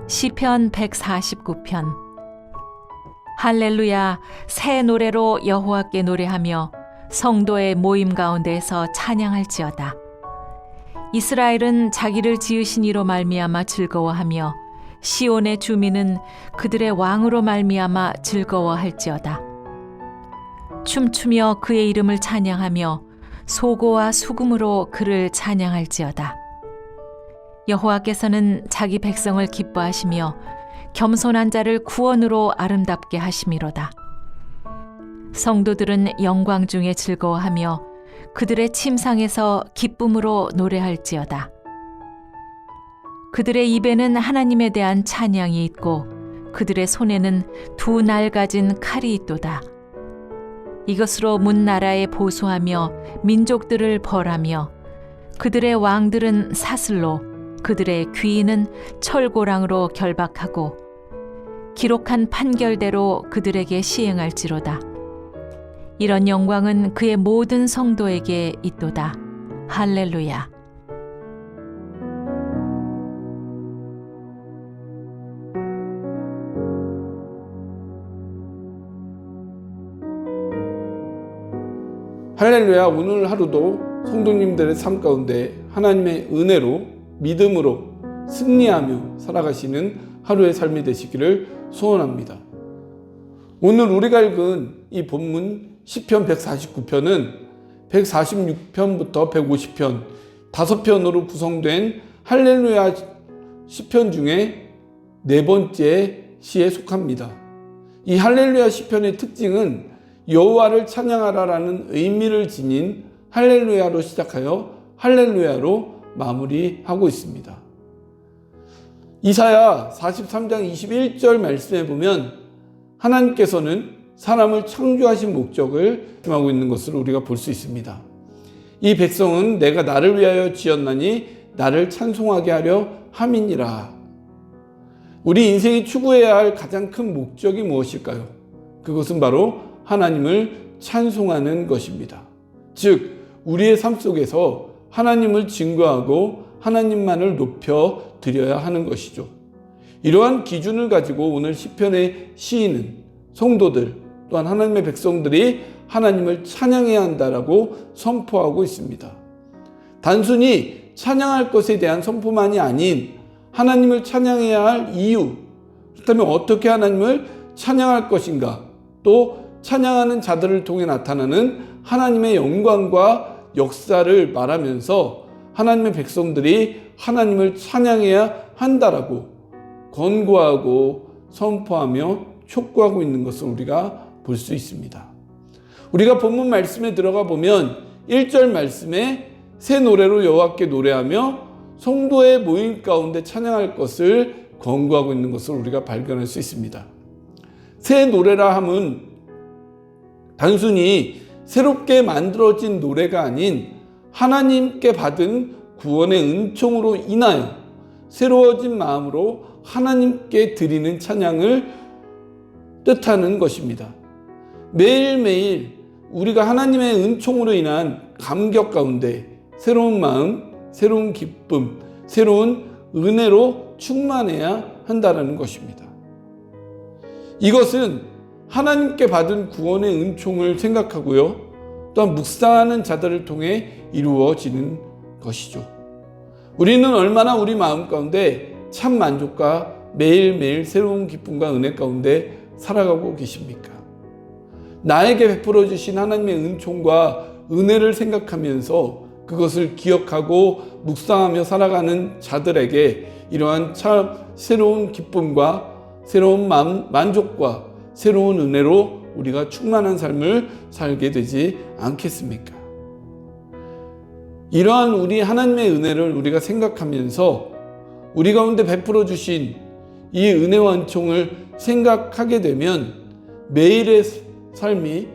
시편 149편. 할렐루야, 새 노래로 여호와께 노래하며 성도의 모임 가운데에서 찬양할지어다. 이스라엘은 자기를 지으신 이로 말미암아 즐거워하며 시온의 주민은 그들의 왕으로 말미암아 즐거워할지어다. 춤추며 그의 이름을 찬양하며 소고와 수금으로 그를 찬양할지어다. 여호와께서는 자기 백성을 기뻐하시며 겸손한 자를 구원으로 아름답게 하심이로다. 성도들은 영광 중에 즐거워하며 그들의 침상에서 기쁨으로 노래할지어다. 그들의 입에는 하나님에 대한 찬양이 있고 그들의 손에는 두 날 가진 칼이 있도다. 이것으로 문 나라에 보수하며 민족들을 벌하며 그들의 왕들은 사슬로 그들의 귀인은 철고랑으로 결박하고 기록한 판결대로 그들에게 시행할지로다. 이런 영광은 그의 모든 성도에게 있도다. 할렐루야. 할렐루야. 오늘 하루도 성도님들의 삶 가운데 하나님의 은혜로 믿음으로 승리하며 살아가시는 하루의 삶이 되시기를 소원합니다. 오늘 우리가 읽은 이 본문 시편 149편은 146편부터 150편 5편으로 구성된 할렐루야 시편 중에 네 번째 시에 속합니다. 이 할렐루야 시편의 특징은 여호와를 찬양하라라는 의미를 지닌 할렐루야로 시작하여 할렐루야로 마무리하고 있습니다. 이사야 43장 21절 말씀에 보면 하나님께서는 사람을 창조하신 목적을 말씀하고 있는 것을 우리가 볼 수 있습니다. 이 백성은 내가 나를 위하여 지었나니 나를 찬송하게 하려 함이니라. 우리 인생이 추구해야 할 가장 큰 목적이 무엇일까요? 그것은 바로 하나님을 찬송하는 것입니다. 즉 우리의 삶 속에서 하나님을 증거하고 하나님만을 높여 드려야 하는 것이죠. 이러한 기준을 가지고 오늘 시편의 시인은 성도들 또한 하나님의 백성들이 하나님을 찬양해야 한다라고 선포하고 있습니다. 단순히 찬양할 것에 대한 선포만이 아닌 하나님을 찬양해야 할 이유, 그렇다면 어떻게 하나님을 찬양할 것인가, 또 찬양하는 자들을 통해 나타나는 하나님의 영광과 역사를 말하면서 하나님의 백성들이 하나님을 찬양해야 한다라고 권고하고 선포하며 촉구하고 있는 것을 우리가 볼 수 있습니다. 우리가 본문 말씀에 들어가 보면 1절 말씀에 새 노래로 여호와께 노래하며 성도의 모임 가운데 찬양할 것을 권고하고 있는 것을 우리가 발견할 수 있습니다. 새 노래라 함은 단순히 새롭게 만들어진 노래가 아닌 하나님께 받은 구원의 은총으로 인하여 새로워진 마음으로 하나님께 드리는 찬양을 뜻하는 것입니다. 매일매일 우리가 하나님의 은총으로 인한 감격 가운데 새로운 마음, 새로운 기쁨, 새로운 은혜로 충만해야 한다는 것입니다. 이것은 하나님께 받은 구원의 은총을 생각하고요, 또한 묵상하는 자들을 통해 이루어지는 것이죠. 우리는 얼마나 우리 마음 가운데 참 만족과 매일매일 새로운 기쁨과 은혜 가운데 살아가고 계십니까? 나에게 베풀어 주신 하나님의 은총과 은혜를 생각하면서 그것을 기억하고 묵상하며 살아가는 자들에게 이러한 참 새로운 기쁨과 새로운 만족과 새로운 은혜로 우리가 충만한 삶을 살게 되지 않겠습니까? 이러한 우리 하나님의 은혜를 우리가 생각하면서 우리 가운데 베풀어 주신 이 은혜와 은총을 생각하게 되면 매일의 삶이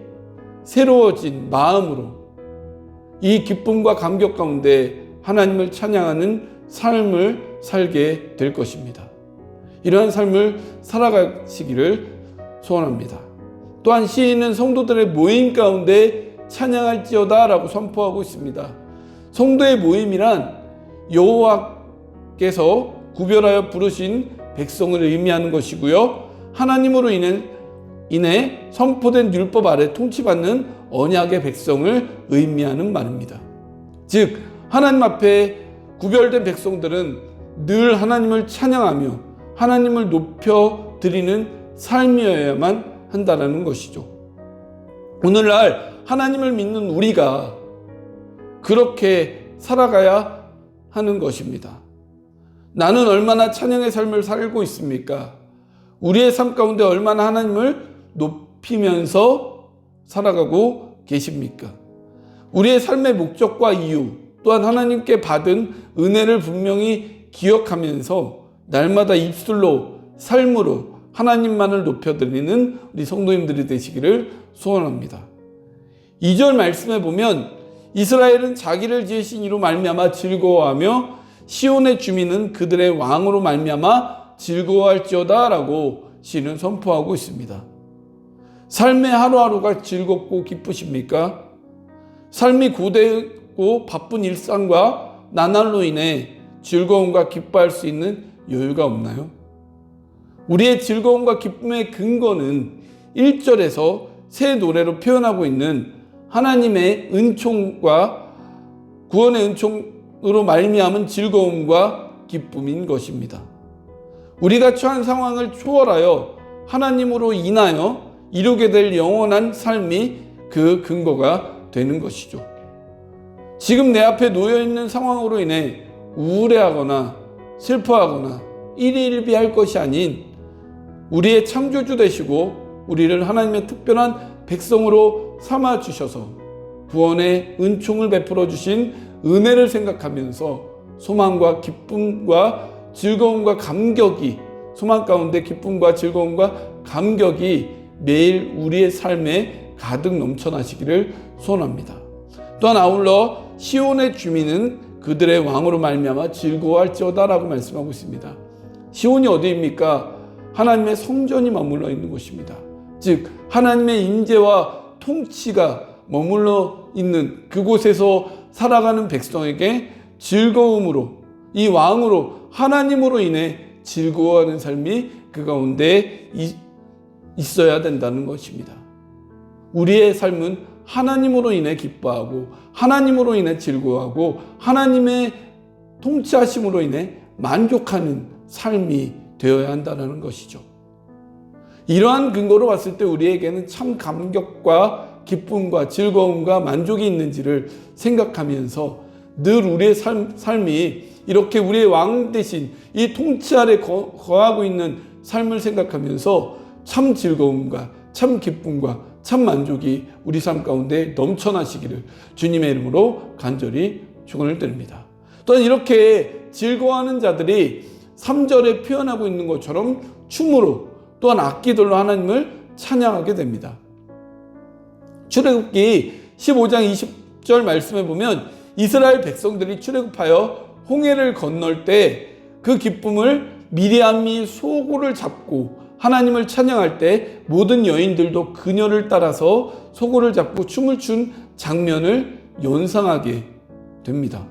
새로워진 마음으로 이 기쁨과 감격 가운데 하나님을 찬양하는 삶을 살게 될 것입니다. 이러한 삶을 살아가시기를 소원합니다. 또한 시인은 성도들의 모임 가운데 찬양할지어다 라고 선포하고 있습니다. 성도의 모임이란 여호와께서 구별하여 부르신 백성을 의미하는 것이고요. 하나님으로 인해 선포된 율법 아래 통치받는 언약의 백성을 의미하는 말입니다. 즉 하나님 앞에 구별된 백성들은 늘 하나님을 찬양하며 하나님을 높여 드리는 삶이어야만 한다는 것이죠. 오늘날 하나님을 믿는 우리가 그렇게 살아가야 하는 것입니다. 나는 얼마나 찬양의 삶을 살고 있습니까? 우리의 삶 가운데 얼마나 하나님을 높이면서 살아가고 계십니까? 우리의 삶의 목적과 이유, 또한 하나님께 받은 은혜를 분명히 기억하면서 날마다 입술로, 삶으로 하나님만을 높여드리는 우리 성도님들이 되시기를 소원합니다. 2절 말씀에 보면 이스라엘은 자기를 지으신 이로 말미암아 즐거워하며 시온의 주민은 그들의 왕으로 말미암아 즐거워할지어다 라고 시는 선포하고 있습니다. 삶의 하루하루가 즐겁고 기쁘십니까? 삶이 고되고 바쁜 일상과 나날로 인해 즐거움과 기뻐할 수 있는 여유가 없나요? 우리의 즐거움과 기쁨의 근거는 1절에서 새 노래로 표현하고 있는 하나님의 은총과 구원의 은총으로 말미암은 즐거움과 기쁨인 것입니다. 우리가 처한 상황을 초월하여 하나님으로 인하여 이루게 될 영원한 삶이 그 근거가 되는 것이죠. 지금 내 앞에 놓여있는 상황으로 인해 우울해하거나 슬퍼하거나 일희일비할 것이 아닌 우리의 창조주 되시고 우리를 하나님의 특별한 백성으로 삼아주셔서 구원의 은총을 베풀어 주신 은혜를 생각하면서 소망과 기쁨과 즐거움과 감격이, 소망 가운데 기쁨과 즐거움과 감격이 매일 우리의 삶에 가득 넘쳐나시기를 소원합니다. 또한 아울러 시온의 주민은 그들의 왕으로 말미암아 즐거워할지어다 라고 말씀하고 있습니다. 시온이 어디입니까? 하나님의 성전이 머물러 있는 곳입니다. 즉 하나님의 임재와 통치가 머물러 있는 그곳에서 살아가는 백성에게 즐거움으로, 이 왕으로 하나님으로 인해 즐거워하는 삶이 그 가운데 있어야 된다는 것입니다. 우리의 삶은 하나님으로 인해 기뻐하고 하나님으로 인해 즐거워하고 하나님의 통치하심으로 인해 만족하는 삶이 되어야 한다는 것이죠. 이러한 근거로 봤을 때 우리에게는 참 감격과 기쁨과 즐거움과 만족이 있는지를 생각하면서 늘 우리의 삶이 이렇게 우리의 왕 대신 이 통치 아래 거하고 있는 삶을 생각하면서 참 즐거움과 참 기쁨과 참 만족이 우리 삶 가운데 넘쳐나시기를 주님의 이름으로 간절히 축원을 드립니다. 또한 이렇게 즐거워하는 자들이 3절에 표현하고 있는 것처럼 춤으로 또한 악기들로 하나님을 찬양하게 됩니다. 출애굽기 15장 20절 말씀에 보면 이스라엘 백성들이 출애굽하여 홍해를 건널 때 그 기쁨을 미리암이 소고를 잡고 하나님을 찬양할 때 모든 여인들도 그녀를 따라서 소고를 잡고 춤을 춘 장면을 연상하게 됩니다.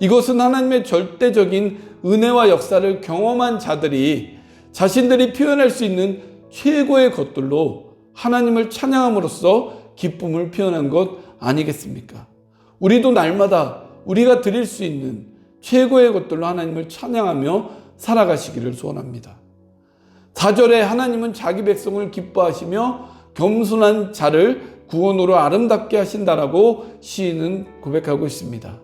이것은 하나님의 절대적인 은혜와 역사를 경험한 자들이 자신들이 표현할 수 있는 최고의 것들로 하나님을 찬양함으로써 기쁨을 표현한 것 아니겠습니까? 우리도 날마다 우리가 드릴 수 있는 최고의 것들로 하나님을 찬양하며 살아가시기를 소원합니다. 4절에 하나님은 자기 백성을 기뻐하시며 겸손한 자를 구원으로 아름답게 하신다라고 시인은 고백하고 있습니다.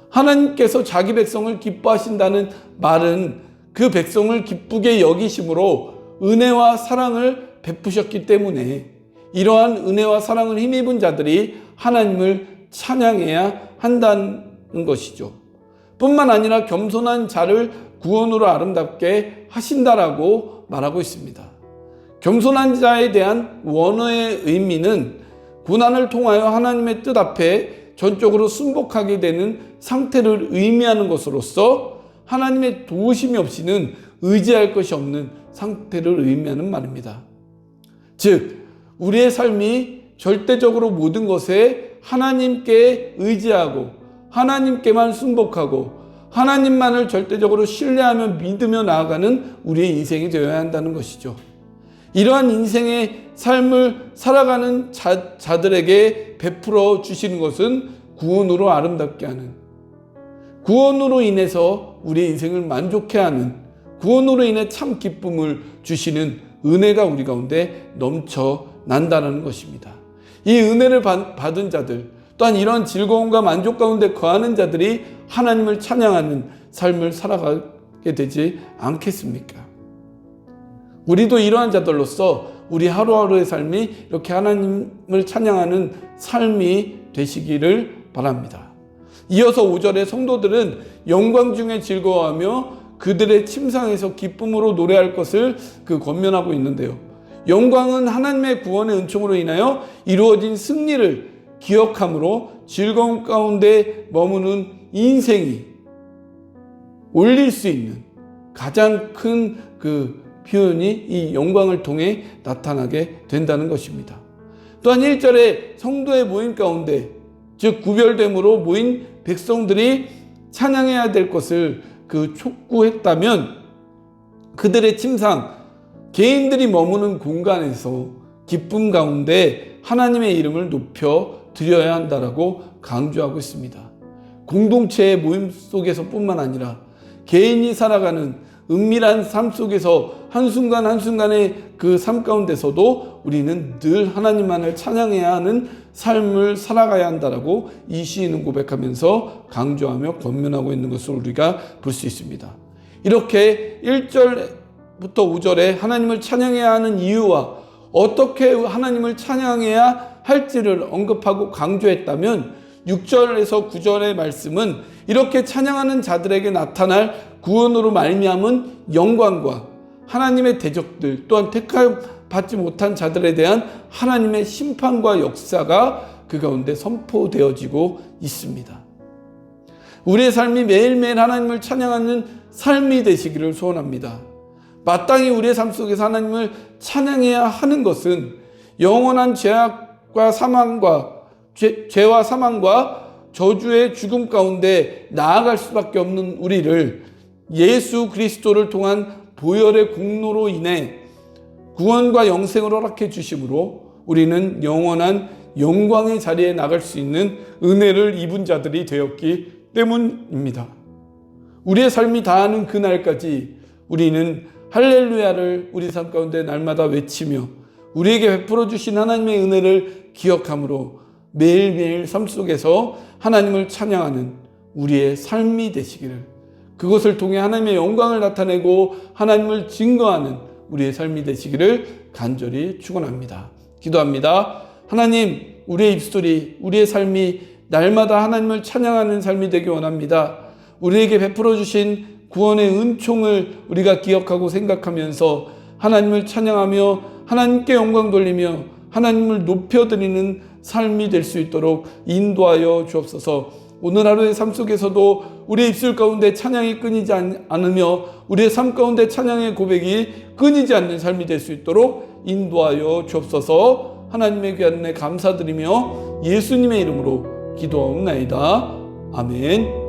하나님께서 자기 백성을 기뻐하신다는 말은 그 백성을 기쁘게 여기심으로 은혜와 사랑을 베푸셨기 때문에 이러한 은혜와 사랑을 힘입은 자들이 하나님을 찬양해야 한다는 것이죠. 뿐만 아니라 겸손한 자를 구원으로 아름답게 하신다라고 말하고 있습니다. 겸손한 자에 대한 원어의 의미는 고난을 통하여 하나님의 뜻 앞에 전적으로 순복하게 되는 상태를 의미하는 것으로서 하나님의 도우심이 없이는 의지할 것이 없는 상태를 의미하는 말입니다. 즉 우리의 삶이 절대적으로 모든 것에 하나님께 의지하고 하나님께만 순복하고 하나님만을 절대적으로 신뢰하며 믿으며 나아가는 우리의 인생이 되어야 한다는 것이죠. 이러한 인생의 삶을 살아가는 자들에게 베풀어 주시는 것은 구원으로 아름답게 하는, 구원으로 인해서 우리의 인생을 만족해 하는, 구원으로 인해 참 기쁨을 주시는 은혜가 우리 가운데 넘쳐난다는 것입니다. 이 은혜를 받은 자들, 또한 이런 즐거움과 만족 가운데 거하는 자들이 하나님을 찬양하는 삶을 살아가게 되지 않겠습니까? 우리도 이러한 자들로서 우리 하루하루의 삶이 이렇게 하나님을 찬양하는 삶이 되시기를 바랍니다. 이어서 5절에 성도들은 영광 중에 즐거워하며 그들의 침상에서 기쁨으로 노래할 것을 권면하고 있는데요. 영광은 하나님의 구원의 은총으로 인하여 이루어진 승리를 기억함으로 즐거움 가운데 머무는 인생이 올릴 수 있는 가장 큰 표현이 이 영광을 통해 나타나게 된다는 것입니다. 또한 1절에 성도의 모임 가운데, 즉 구별됨으로 모인 백성들이 찬양해야 될 것을 촉구했다면 그들의 침상, 개인들이 머무는 공간에서 기쁨 가운데 하나님의 이름을 높여 드려야 한다라고 강조하고 있습니다. 공동체의 모임 속에서 뿐만 아니라 개인이 살아가는 은밀한 삶 속에서 한순간 한순간의 그 삶 가운데서도 우리는 늘 하나님만을 찬양해야 하는 삶을 살아가야 한다라고 이 시인은 고백하면서 강조하며 권면하고 있는 것을 우리가 볼 수 있습니다. 이렇게 1절부터 5절에 하나님을 찬양해야 하는 이유와 어떻게 하나님을 찬양해야 할지를 언급하고 강조했다면 6절에서 9절의 말씀은 이렇게 찬양하는 자들에게 나타날 구원으로 말미암은 영광과 하나님의 대적들, 또한 택함받지 못한 자들에 대한 하나님의 심판과 역사가 그 가운데 선포되어지고 있습니다. 우리의 삶이 매일매일 하나님을 찬양하는 삶이 되시기를 소원합니다. 마땅히 우리의 삶 속에서 하나님을 찬양해야 하는 것은 영원한 죄와 사망과 저주의 죽음 가운데 나아갈 수밖에 없는 우리를 예수 그리스도를 통한 보혈의 공로로 인해 구원과 영생을 허락해 주심으로 우리는 영원한 영광의 자리에 나갈 수 있는 은혜를 입은 자들이 되었기 때문입니다. 우리의 삶이 다하는 그날까지 우리는 할렐루야를 우리 삶 가운데 날마다 외치며 우리에게 베풀어 주신 하나님의 은혜를 기억함으로 매일매일 삶 속에서 하나님을 찬양하는 우리의 삶이 되시기를, 그것을 통해 하나님의 영광을 나타내고 하나님을 증거하는 우리의 삶이 되시기를 간절히 축원합니다. 기도합니다. 하나님, 우리의 입술이, 우리의 삶이 날마다 하나님을 찬양하는 삶이 되기 원합니다. 우리에게 베풀어 주신 구원의 은총을 우리가 기억하고 생각하면서 하나님을 찬양하며 하나님께 영광 돌리며 하나님을 높여드리는 삶이 될 수 있도록 인도하여 주옵소서. 오늘 하루의 삶 속에서도 우리의 입술 가운데 찬양이 끊이지 않으며 우리의 삶 가운데 찬양의 고백이 끊이지 않는 삶이 될 수 있도록 인도하여 주옵소서. 하나님의 귀한 은혜 감사드리며 예수님의 이름으로 기도하옵나이다. 아멘.